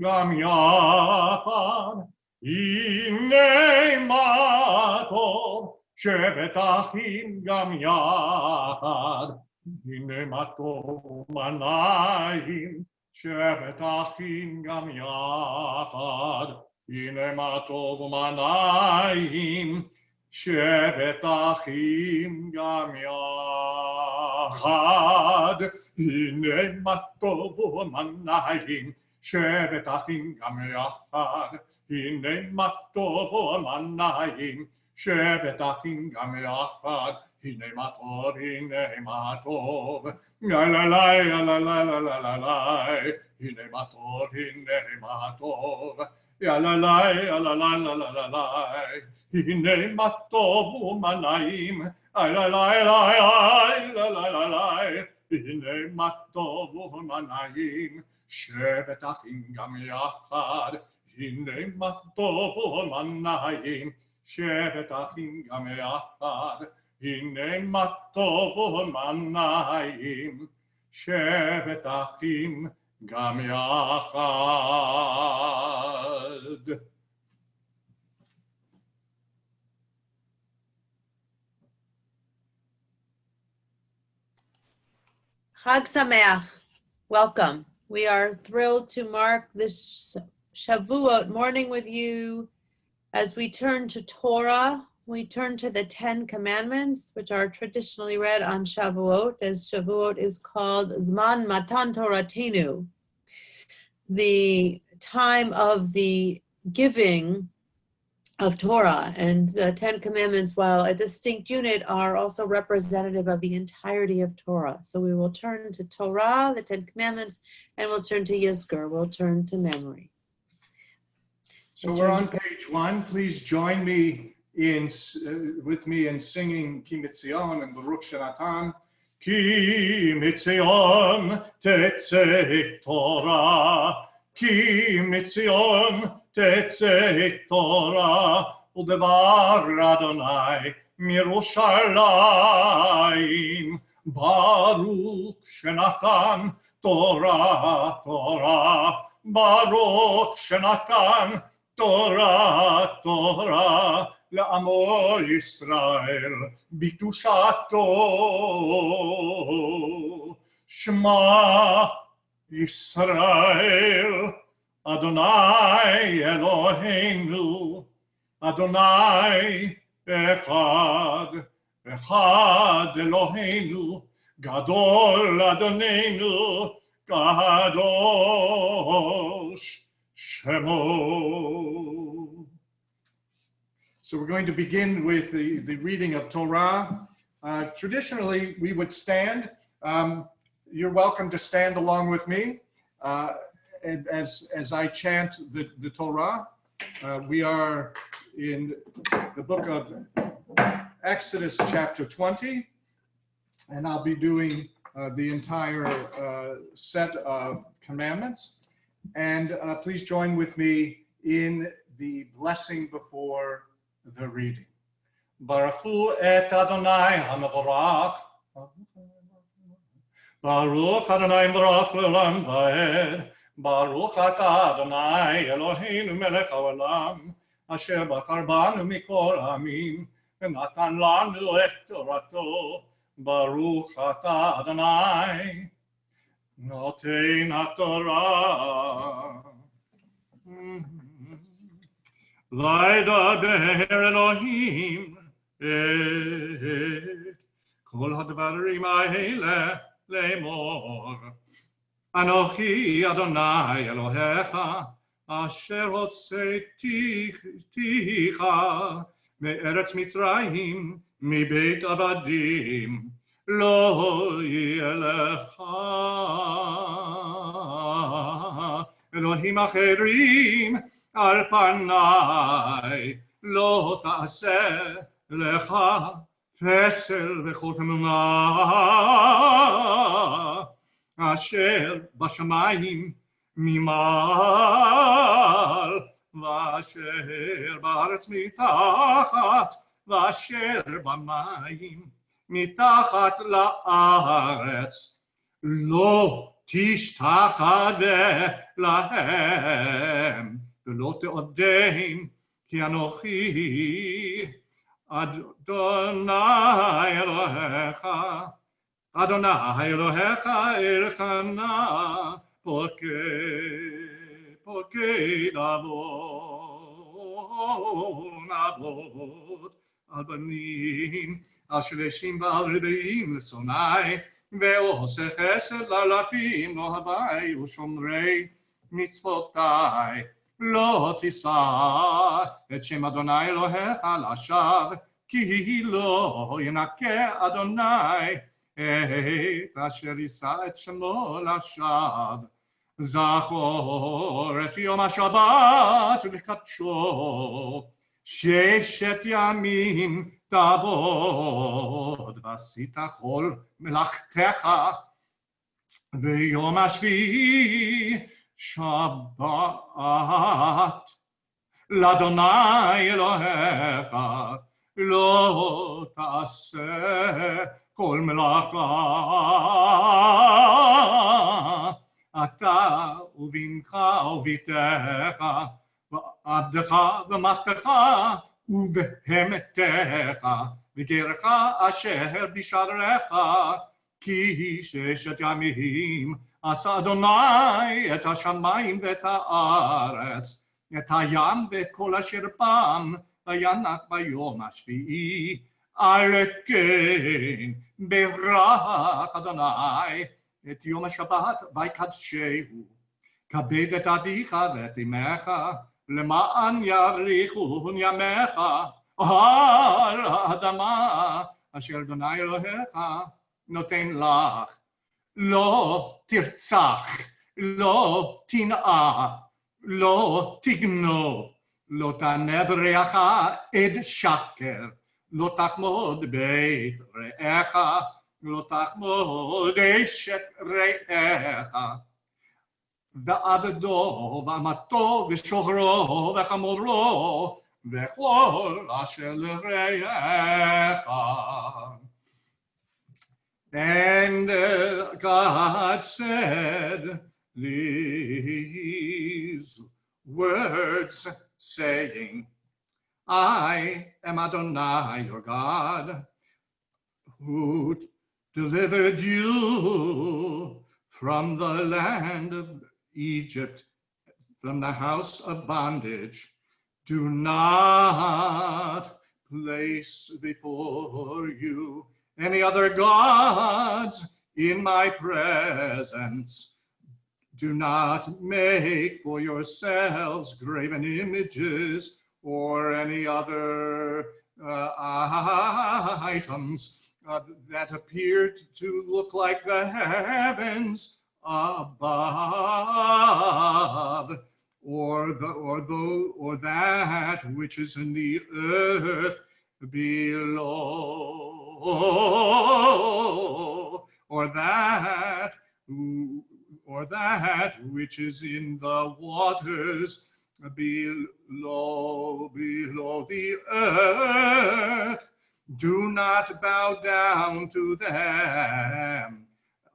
גם יחד, הנה מה טוב, שבת אחים גם יחד, הנה מה טוב ומנעים, שבת אחים גם יחד, הנה מה טוב ומנעים, שבת אחים גם יחד, הנה מה טוב ומנעים, שבת אחים גם יחד, הנה מה טוב ומנעים, שבת אחים גם יחד, הנה מה טוב, הנה מה טוב, לה לה לה לה לה לה לה לה לה, הנה מה טוב, הנה מה טוב, לה לה לה לה לה לה לה לה לה, הנה מה טוב ומנעים, לה לה לה לה לה לה לה לה, הנה מה טוב ומנעים, שבת אחים גם יחד, הנה מה טוב ומנעים, שבת אחים גם יחד, הנה מה טוב ומנעים, שבת אחים גם יחד. Chag Sameach. Welcome. We are thrilled to mark this Shavuot morning with you. As we turn to Torah, we turn to the 10 Commandments, which are traditionally read on Shavuot, as Shavuot is called Zman Matan Toratenu, the time of the giving of Torah. And the 10 Commandments, while a distinct unit, are also representative of the entirety of Torah. So we will turn to Torah, the 10 Commandments, and we'll turn to Yizkor, we'll turn to memory. So we're on page 1. Please join me with me in singing Ki Mitzion and Baruch Shenatan. Ki Mitzion tetzeh Torah, Ki Mitzion tetzeh Torah, Udevar Adonai Mirushalayim, Baruch Shenatan Torah, Torah, Baruch Shenatan Torah, Torah, לעמו ישראל בקדושתו, שמע ישראל, אדוני אלוהינו, אדוני אחד, אחד אלוהינו, גדול אדוננו, קדוש שמו. So we're going to begin with the reading of Torah. Traditionally, we would stand. You're welcome to stand along with me as I chant the Torah. We are in the book of Exodus chapter 20, and I'll be doing the entire set of commandments. And please join with me in the blessing before the reading. Baruchu et Adonai HaMevorach. Baruch Adonai Mevorach Le'olam Va'ed. Baruch Ata Adonai Eloheinu Melech HaOlam, Asher Bachar Banu Mikol Ha'amim, V'natan Lanu et Torato. Baruch Ata Adonai Noten HaTorah. וידבר אלוהים את כל הדברים האלה לאמור. אנוכי אדוני אלוהיך, אשר הוצאתיך מארץ מצרים, מבית עבדים, לא יהיה לך אלוהים אחרים על פניי, לא תעשה לך פסל וחותם אמונה, אשר בשמיים ממעל, ואשר בארץ מתחת, ואשר במים מתחת לארץ, לא תשתחווה להם, ולא תעודם, כי אנוכי אדוני אלוהיך, אדוני אלוהיך אלחנה פוקד עוון על בנים, על שלשים ועל רבעים לשונאי, ועושה חסד לאלפים אוהבי ושומרי מצוותיי. לא תישא את שם אדוני אלוהיך לשווא, כי לא ינקה אדוני את אשר יישא את שמו לשווא. זכור את יום השבת לקדשו, 6 ימים תעבוד ועשית כל מלאכתך, ויום השביעי שבת לאדוני אלוהיך, לא תעשה כל מלאכה, אתה ובנך וביתך, ועבדך ומתך ובהמתך, וגרך אשר בשעריך, כי 6 ימים עשה אדוני את השמיים ואת הארץ, את הים ואת כל אשר בם, וינק ביום השביעי. על כן ברך אדוני את יום השבת ויקדשהו. כבד את אביך ואת אמך, למען יאריכו ימיך על האדמה אשר אדוני אלוהיך נותן לך. לא תרצח, לא תנאף, לא תגנוב, לא תענה רעך עד שקר, לא תחמוד בית רעך, לא תחמוד אשת רעך. ועבדו ואמתו ושוחרו וחמורו וכל אשר לרעך. And God said these words, saying, I am Adonai your God, who delivered you from the land of Egypt, from the house of bondage. Do not place before you any other gods in my presence. Do not make for yourselves graven images or any other items that appear to look like the heavens above, or that which is in the earth below, or that which is in the waters below the earth. Do not bow down to them,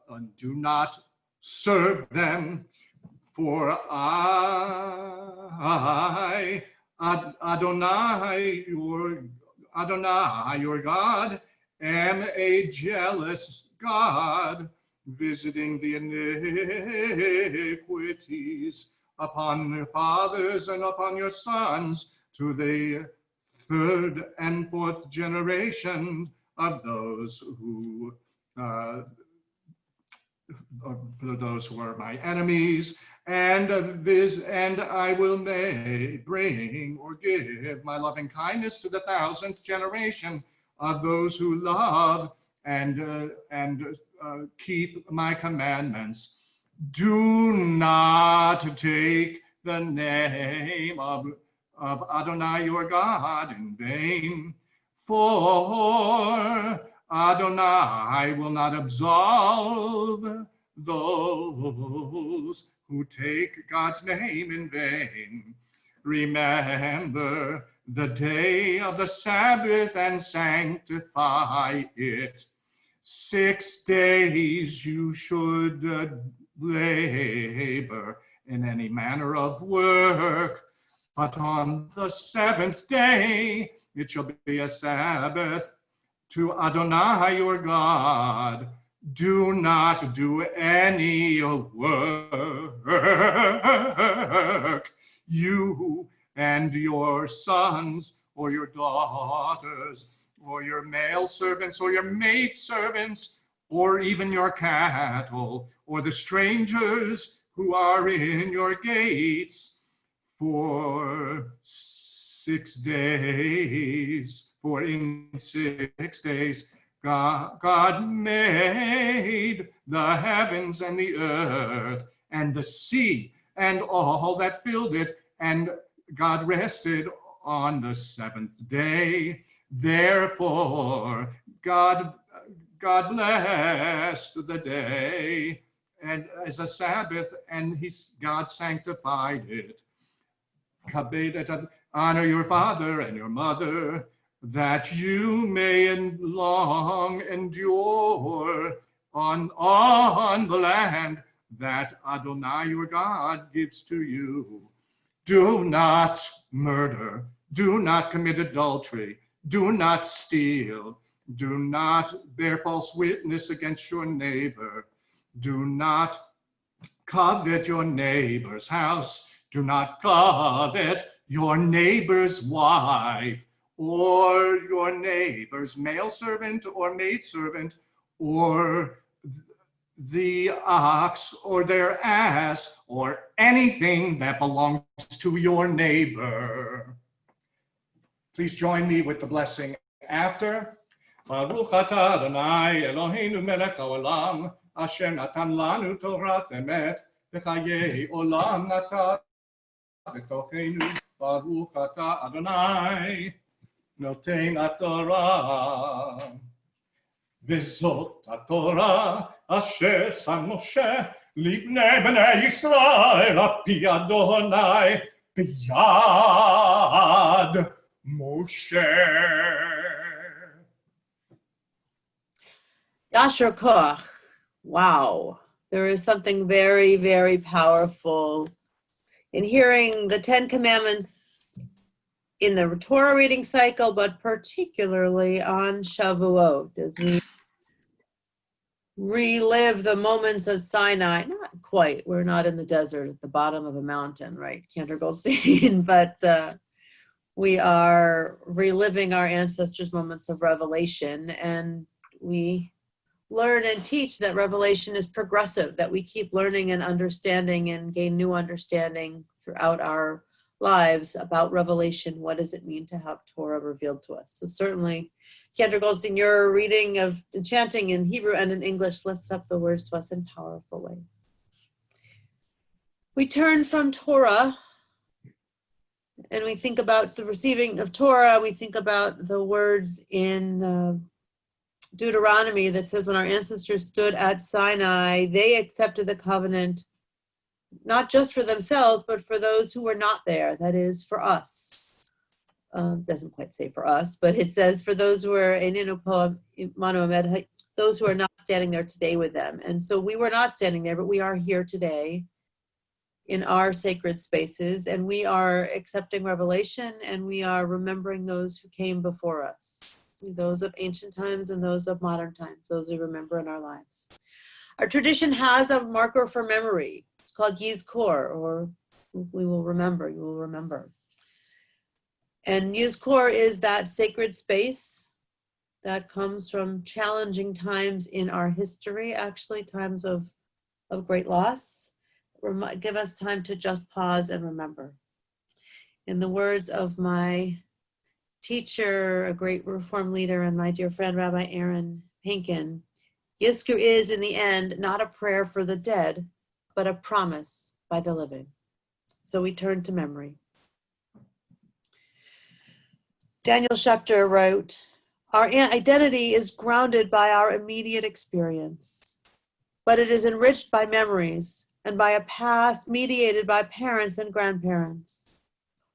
and do not serve them, for I, Adonai your God, am a jealous God, visiting the iniquities upon your fathers and upon your sons to the 3rd and 4th generation of those who are my enemies, and I will bring or give my loving kindness to the 1000th generation of those who love and keep my commandments. Do not take the name of Adonai your God in vain, for Adonai will not absolve those who take God's name in vain. Remember the day of the Sabbath and sanctify it. 6 days you should labor in any manner of work, but on the seventh day it shall be a Sabbath to Adonai your God. Do not do any work, you and your sons or your daughters, or your male servants or your maidservants, or even your cattle, or the strangers who are in your gates, for 6 days. For in 6 days God made the heavens and the earth and the sea and all that filled it, and God rested on the seventh day. Therefore, God blessed the day and as a Sabbath, and God sanctified it. Honor your father and your mother, that you may long endure on the land that Adonai your God gives to you. Do not murder, do not commit adultery, do not steal, do not bear false witness against your neighbor, do not covet your neighbor's house, do not covet your neighbor's wife, or your neighbor's male servant or maidservant, or the ox or their ass, or anything that belongs to your neighbor. Please join me with the blessing after. Baruch atah Adonai Eloheinu melech haolam, asher natan lanu torat emet, v'chayei olam natan b'tochenu. Baruch atah Adonai noten haTorah. V'zot haTorah asher sam Moshe livnei bnei Yisrael api Adonai b'yad Moshe. Yasher Koach. Wow. There is something very, very powerful in hearing the 10 Commandments in the Torah reading cycle, but particularly on Shavuot, as we relive the moments of Sinai. Not quite. We're not in the desert at the bottom of a mountain, right, Cantor Goldstein? But we are reliving our ancestors' moments of revelation, and we learn and teach that revelation is progressive, that we keep learning and understanding and gain new understanding throughout our lives about revelation. What does it mean to have Torah revealed to us? So certainly, Cantor Goldstein, your reading of the chanting in Hebrew and in English lifts up the words to us in powerful ways. We turn from Torah and we think about the receiving of Torah. We think about the words in Deuteronomy that says when our ancestors stood at Sinai, they accepted the covenant not just for themselves, but for those who were not there, that is, for us. Doesn't quite say for us, but it says for those who are those who are not standing there today with them. And so we were not standing there, but we are here today in our sacred spaces, and we are accepting revelation, and we are remembering those who came before us, those of ancient times and those of modern times, those we remember in our lives. Our tradition has a marker for memory. It's called Yizkor, or we will remember, you will remember. And Yizkor is that sacred space that comes from challenging times in our history, actually times of great loss. Give us time to just pause and remember. In the words of my teacher, a great Reform leader, and my dear friend, Rabbi Aaron Pinkin, Yizkor is, in the end, not a prayer for the dead, but a promise by the living. So we turn to memory. Daniel Schechter wrote, "Our identity is grounded by our immediate experience, but it is enriched by memories and by a past mediated by parents and grandparents.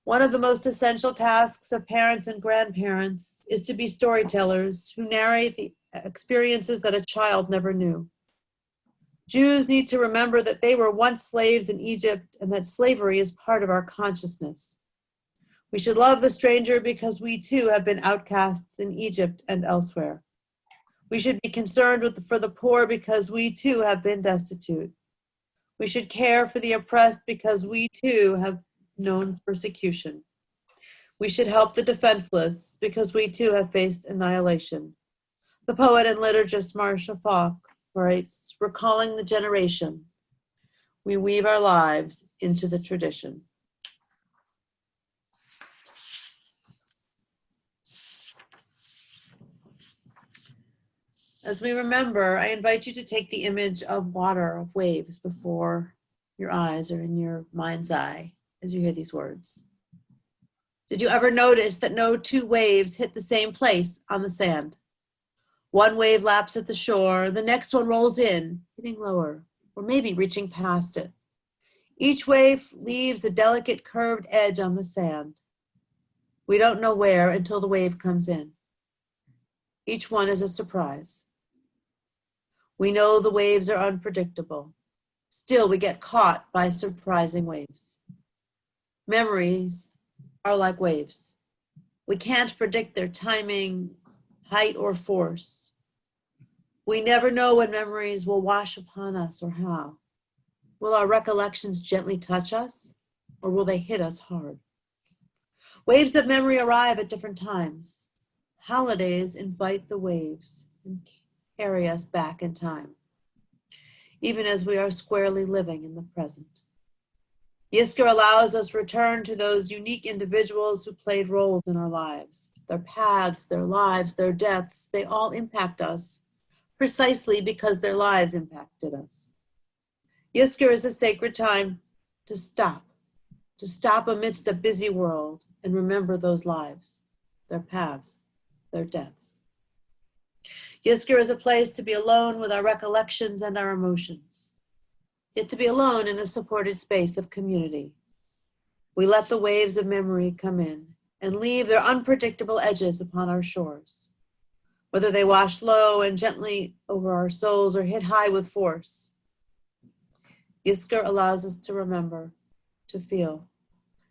One of the most essential tasks of parents and grandparents is to be storytellers who narrate the experiences that a child never knew. Jews need to remember that they were once slaves in Egypt and that slavery is part of our consciousness. We should love the stranger because we too have been outcasts in Egypt and elsewhere. We should be concerned for the poor because we too have been destitute. We should care for the oppressed because we too have known persecution. We should help the defenseless because we too have faced annihilation. The poet and liturgist Marcia Falk writes, recalling the generation, we weave our lives into the tradition. As we remember, I invite you to take the image of water, of waves, before your eyes or in your mind's eye as you hear these words. Did you ever notice that no two waves hit the same place on the sand? One wave laps at the shore, the next one rolls in, hitting lower, or maybe reaching past it. Each wave leaves a delicate curved edge on the sand. We don't know where until the wave comes in. Each one is a surprise. We know the waves are unpredictable. Still, we get caught by surprising waves. Memories are like waves. We can't predict their timing, height, or force. We never know when memories will wash upon us or how. Will our recollections gently touch us, or will they hit us hard? Waves of memory arrive at different times. Holidays invite the waves and carry us back in time, even as we are squarely living in the present. Yizkor allows us return to those unique individuals who played roles in our lives. Their paths, their lives, their deaths, they all impact us precisely because their lives impacted us. Yizkor is a sacred time to stop amidst a busy world and remember those lives, their paths, their deaths. Yizkor is a place to be alone with our recollections and our emotions, yet to be alone in the supported space of community. We let the waves of memory come in and leave their unpredictable edges upon our shores. Whether they wash low and gently over our souls or hit high with force, Yizkor allows us to remember, to feel,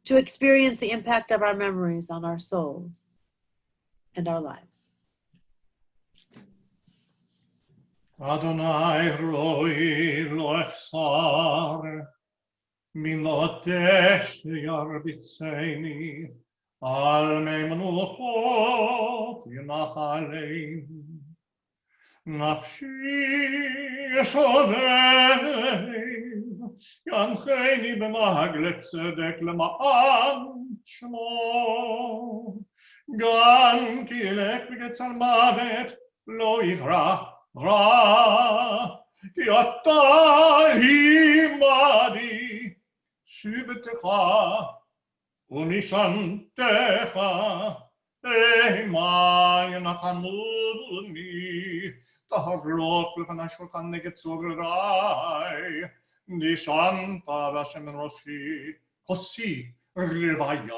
to experience the impact of our memories on our souls and our lives. Adonai roi lo echsar min lo desh yarbitzeni al meimanuchot yinachalein nafshi yeshovein yancheni b'mahag tzedek lema'an shmo gan ki elek b'getzal mavet lo yivra Ra, ki ata himadi, shivetecha, unishantecha, ema yanachamuni, taharok lefana shulchan neget zorai, nishanta v'Hashem en roshi, hosi rivaya,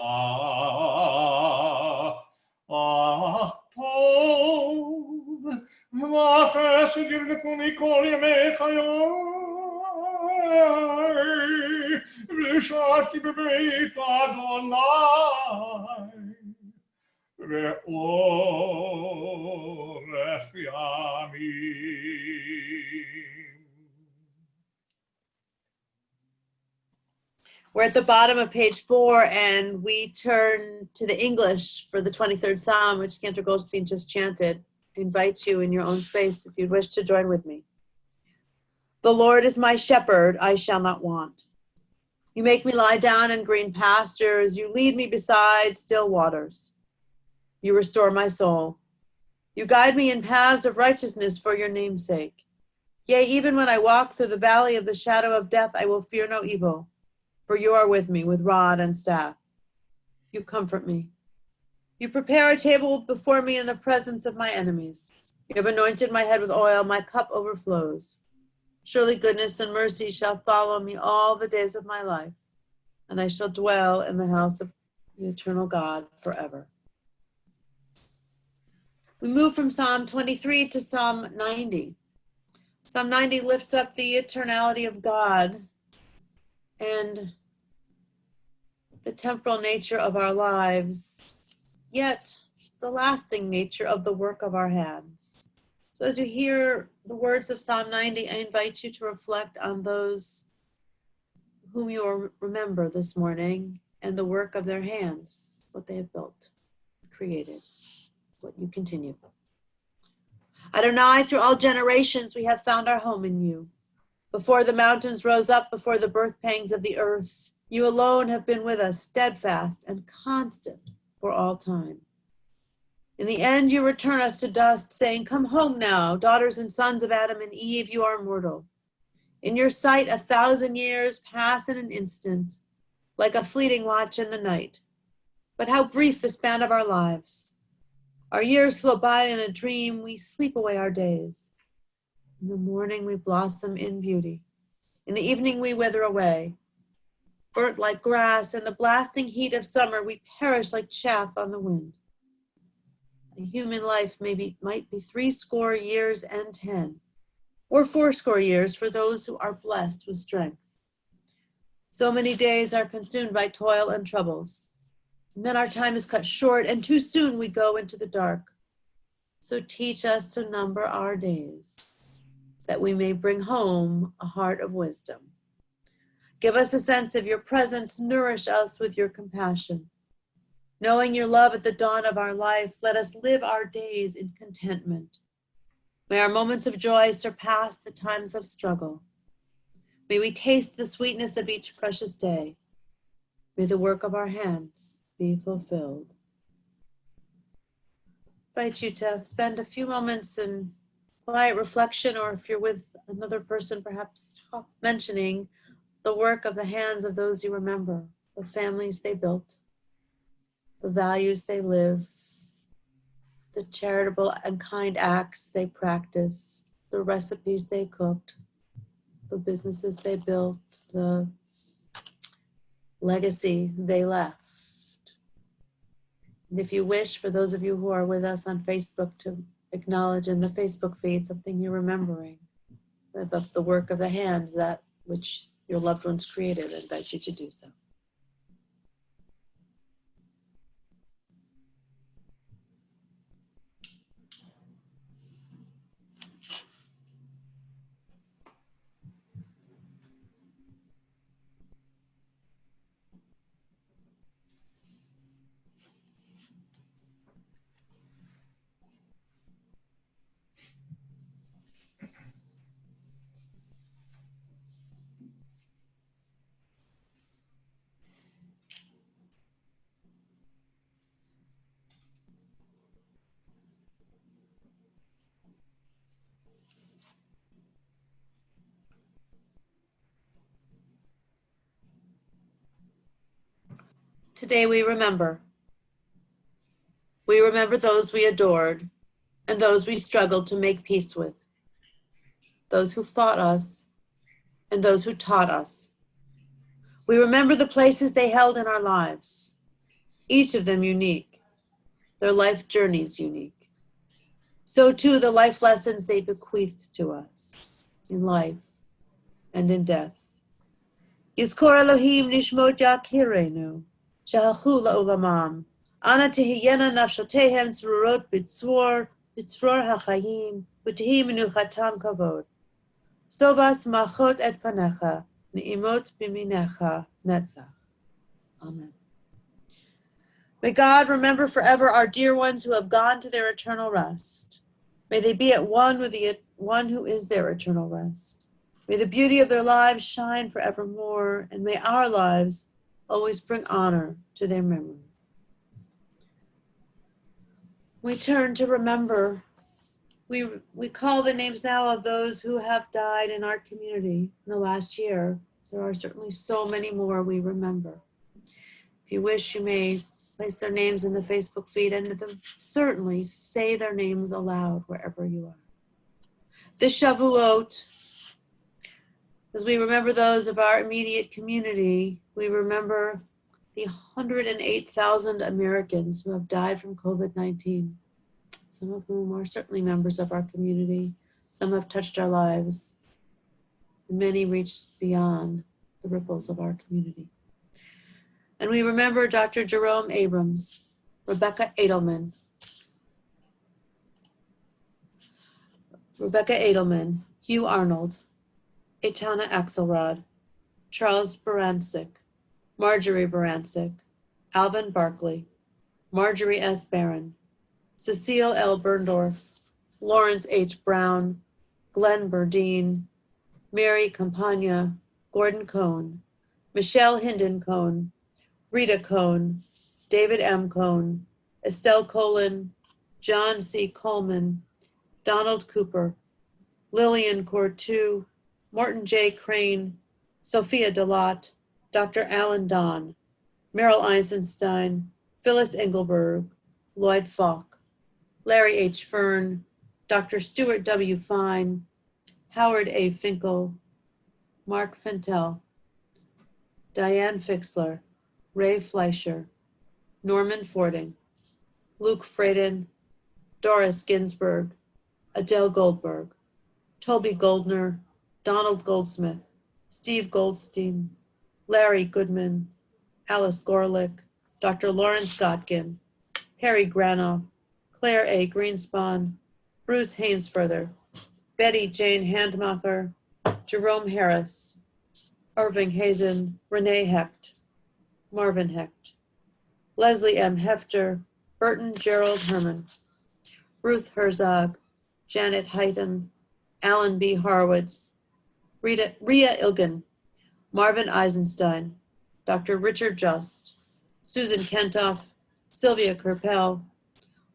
tov, v'chesed yirgefuni kol yemei chayai, v'sharti bebeit Adonai, ve'orech yamim. We're at the bottom of page 4, and we turn to the English for the 23rd Psalm, which Cantor Goldstein just chanted. I invite you in your own space if you'd wish to join with me. The Lord is my shepherd, I shall not want. You make me lie down in green pastures. You lead me beside still waters. You restore my soul. You guide me in paths of righteousness for your name's sake. Yea, even when I walk through the valley of the shadow of death, I will fear no evil. For you are with me with rod and staff. You comfort me. You prepare a table before me in the presence of my enemies. You have anointed my head with oil, my cup overflows. Surely goodness and mercy shall follow me all the days of my life, and I shall dwell in the house of the eternal God forever. We move from Psalm 23 to Psalm 90. Psalm 90 lifts up the eternality of God and the temporal nature of our lives, yet the lasting nature of the work of our hands. So as you hear the words of Psalm 90, I invite you to reflect on those whom you remember this morning and the work of their hands, what they have built, created, what you continue. Adonai, through all generations, we have found our home in you. Before the mountains rose up, before the birth pangs of the earth, you alone have been with us, steadfast and constant for all time. In the end, you return us to dust, saying, "Come home now, daughters and sons of Adam and Eve, you are mortal. In your sight, 1,000 years pass in an instant, like a fleeting watch in the night. But how brief the span of our lives. Our years flow by in a dream, we sleep away our days. In the morning, we blossom in beauty. In the evening, we wither away. Burnt like grass in the blasting heat of summer, we perish like chaff on the wind. A human life might be 80 years and 10, or 80 years for those who are blessed with strength. So many days are consumed by toil and troubles. And then our time is cut short, and too soon we go into the dark. So teach us to number our days, that we may bring home a heart of wisdom. Give us a sense of your presence, nourish us with your compassion. Knowing your love at the dawn of our life, let us live our days in contentment. May our moments of joy surpass the times of struggle. May we taste the sweetness of each precious day. May the work of our hands be fulfilled. I invite you to spend a few moments in quiet reflection, or if you're with another person, perhaps mentioning the work of the hands of those you remember, the families they built, the values they live, the charitable and kind acts they practiced, the recipes they cooked, the businesses they built, the legacy they left. And if you wish, for those of you who are with us on Facebook, to acknowledge in the Facebook feed something you're remembering about the work of the hands that which your loved ones created, I invite you to do so. Today we remember. We remember those we adored and those we struggled to make peace with, those who fought us and those who taught us. We remember the places they held in our lives, each of them unique, their life journeys unique. So too the life lessons they bequeathed to us in life and in death. Yizkor Elohim nishmot yakirenu, shehalchu la'olamam, ana tehiyena nafshotehem tzrurot b'tzror hachayim, v'tehi menuchatam kavod. Sovas machot et panecha, ne'imot biminecha netzach. Amen. May God remember forever our dear ones who have gone to their eternal rest. May they be at one with the one who is their eternal rest. May the beauty of their lives shine forevermore, and may our lives always bring honor to their memory. We turn to remember. We call the names now of those who have died in our community in the last year. There are certainly so many more we remember. If you wish, you may place their names in the Facebook feed, and certainly say their names aloud wherever you are. This Shavuot, as we remember those of our immediate community, we remember the 108,000 Americans who have died from COVID-19, some of whom are certainly members of our community. Some have touched our lives, and many reached beyond the ripples of our community. And we remember Dr. Jerome Abrams, Rebecca Edelman, Hugh Arnold, Etana Axelrod, Charles Barancic, Marjorie Barancic, Alvin Barkley, Marjorie S. Barron, Cecile L. Berndorf, Lawrence H. Brown, Glenn Burdine, Mary Campagna, Gordon Cohn, Michelle Hinden Cohn, Rita Cohn, David M. Cohn, Estelle Colin, John C. Coleman, Donald Cooper, Lillian Cortu, Morton J. Crane, Sophia Delott, Dr. Alan Don, Merrill Eisenstein, Phyllis Engelberg, Lloyd Falk, Larry H. Fern, Dr. Stuart W. Fine, Howard A. Finkel, Mark Fentel, Diane Fixler, Ray Fleischer, Norman Fording, Luke Frayden, Doris Ginsburg, Adele Goldberg, Toby Goldner, Donald Goldsmith, Steve Goldstein, Larry Goodman, Alice Gorelick, Dr. Lawrence Gotkin, Harry Granoff, Claire A. Greenspan, Bruce Hainsfurther, Betty Jane Handmacher, Jerome Harris, Irving Hazen, Renee Hecht, Marvin Hecht, Leslie M. Hefter, Burton Gerald Herman, Ruth Herzog, Janet Hayden, Alan B. Horowitz, Rhea Ilgen, Marvin Eisenstein, Dr. Richard Just, Susan Kentoff, Sylvia Kerpel,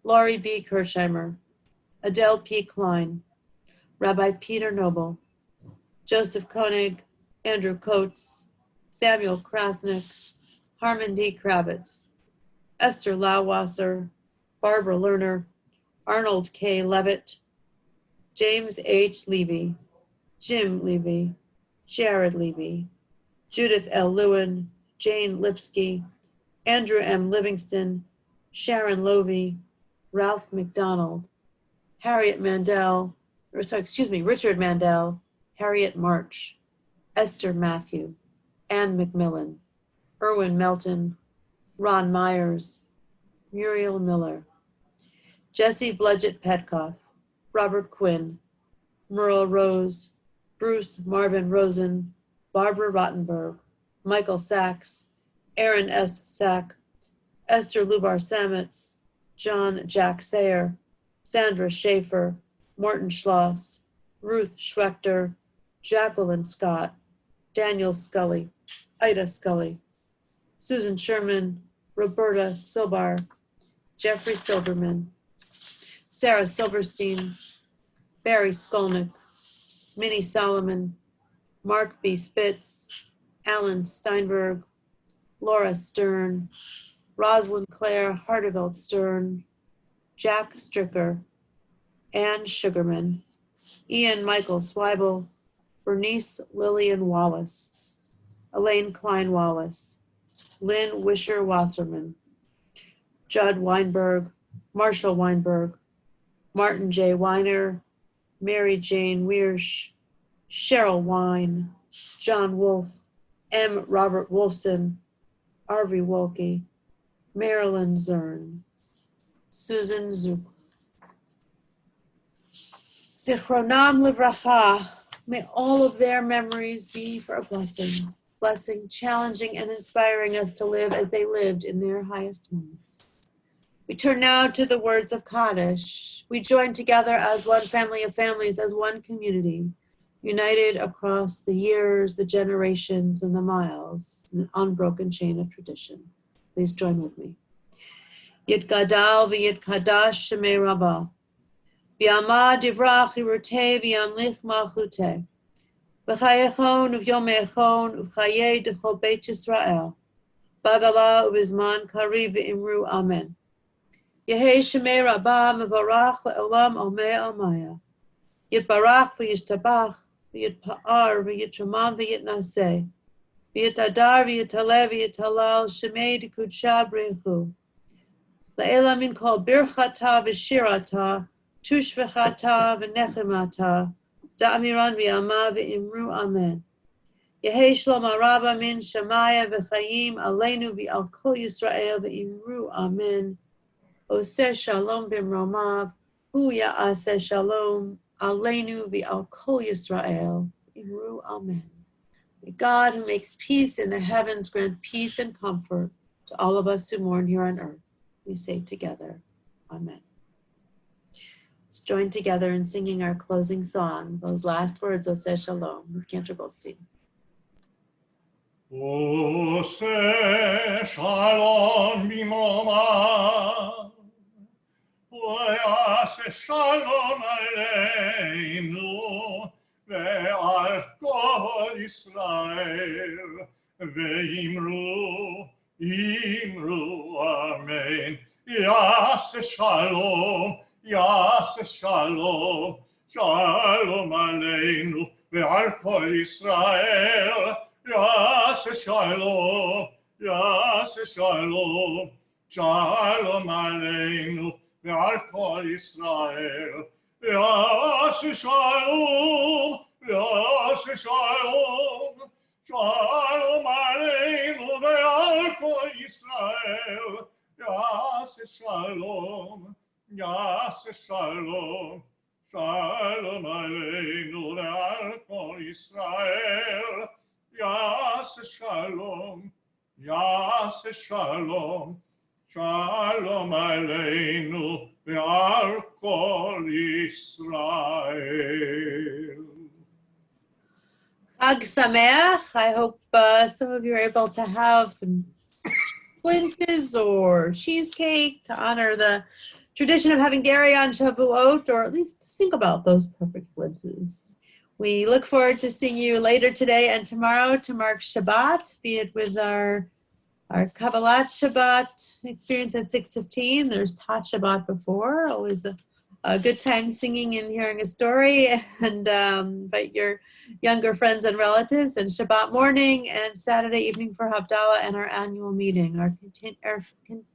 Laurie B. Kirsheimer, Adele P. Klein, Rabbi Peter Noble, Joseph Koenig, Andrew Coates, Samuel Krasnick, Harmon D. Kravitz, Esther Lauwasser, Barbara Lerner, Arnold K. Levitt, James H. Levy, Jim Levy, Jared Levy, Judith L. Lewin, Jane Lipsky, Andrew M. Livingston, Sharon Lovey, Ralph McDonald, Richard Mandel, Harriet March, Esther Matthew, Ann McMillan, Erwin Melton, Ron Myers, Muriel Miller, Jesse Bludgett Petkoff, Robert Quinn, Merle Rose, Bruce Marvin Rosen, Barbara Rottenberg, Michael Sachs, Aaron S. Sack, Esther Lubar Sametz, John Jack Sayer, Sandra Schaefer, Morton Schloss, Ruth Schwechter, Jacqueline Scott, Daniel Scully, Ida Scully, Susan Sherman, Roberta Silbar, Jeffrey Silverman, Sarah Silverstein, Barry Skolnick, Minnie Solomon, Mark B. Spitz, Alan Steinberg, Laura Stern, Rosalind Claire Hartevelt Stern, Jack Stricker, Ann Sugarman, Ian Michael Swibel, Bernice Lillian Wallace, Elaine Klein Wallace, Lynn Wisher Wasserman, Judd Weinberg, Marshall Weinberg, Martin J. Weiner, Mary Jane Wiersch, Cheryl Wine, John Wolfe, M. Robert Wolfson, Arvi Wolke, Marilyn Zern, Susan Zook. Zichronam livracha. May all of their memories be for a blessing, challenging and inspiring us to live as they lived in their highest moments. We turn now to the words of Kaddish. We join together as one family of families, as one community, united across the years, the generations, and the miles, in an unbroken chain of tradition. Please join with me. Yitgadal v'yitkadash shemei rabbah. V'yamad divrach yiruteh v'yamlich malchuteh. V'chayechon uv'yomechon uv'chayei d'chol Beit Yisrael. Bagala uv'izman kariv v'imru amen. Yehei shemei rabbah mevarach le'olam omei omaya. Yitbarach v'yishtabach v'yitpa'ar v'yitramam v'yitnaseh. V'yitadar v'yitaleh v'yitalal shemei d'kudsha b'rechu. La'ela min kol birchata v'shirata tushvechata v'nechemata, da'amiran v'yama v'imru amen. Yehi shlom araba min shamaya v'chayim aleinu v'al kol Yisrael v'imru amen. Oseh shalom b'mromav, hu ya'aseh shalom aleinu v'al kol Yisrael v'imru amen. May God, who makes peace in the heavens, grant peace and comfort to all of us who mourn here on earth. We say together, amen. Let's join together in singing our closing song, those last words, Oseh Shalom, with Cantor Goldstein. Oseh Shalom b'mromav, v'yaseh Shalom aleinu ve'al kol Yisrael, ve'imru amen. Yaseh Shalom, Yaseh Shalom, Shalom aleinu ve'al kol Yisrael. Yaseh Shalom, Yaseh Shalom, Shalom aleinu ve'al kol Yisrael. Yaseh Shalom, Yaseh Shalom, Shalom aleinu ve'al kol Yisrael. Yaseh Shalom, Yaseh Shalom, Shalom aleinu ve'al kol Yisrael. Yaseh Shalom, Yaseh Shalom, Shalom aleinu ve'al kol Yisrael. Chag Sameach. I hope some of you are able to have some quinces or cheesecake to honor the tradition of having dairy on Shavuot, or at least think about those perfect quinces. We look forward to seeing you later today and tomorrow to mark Shabbat, be it with our Kabbalat Shabbat experience at 6:15. There's Tat Shabbat before, always a good time singing and hearing a story, and invite your younger friends and relatives, and Shabbat morning and Saturday evening for Havdalah and our annual meeting. Our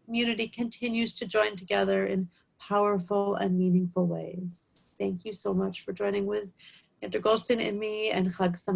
community continues to join together in powerful and meaningful ways. Thank you so much for joining with Cantor Goldstein and me, and Chag Sameach.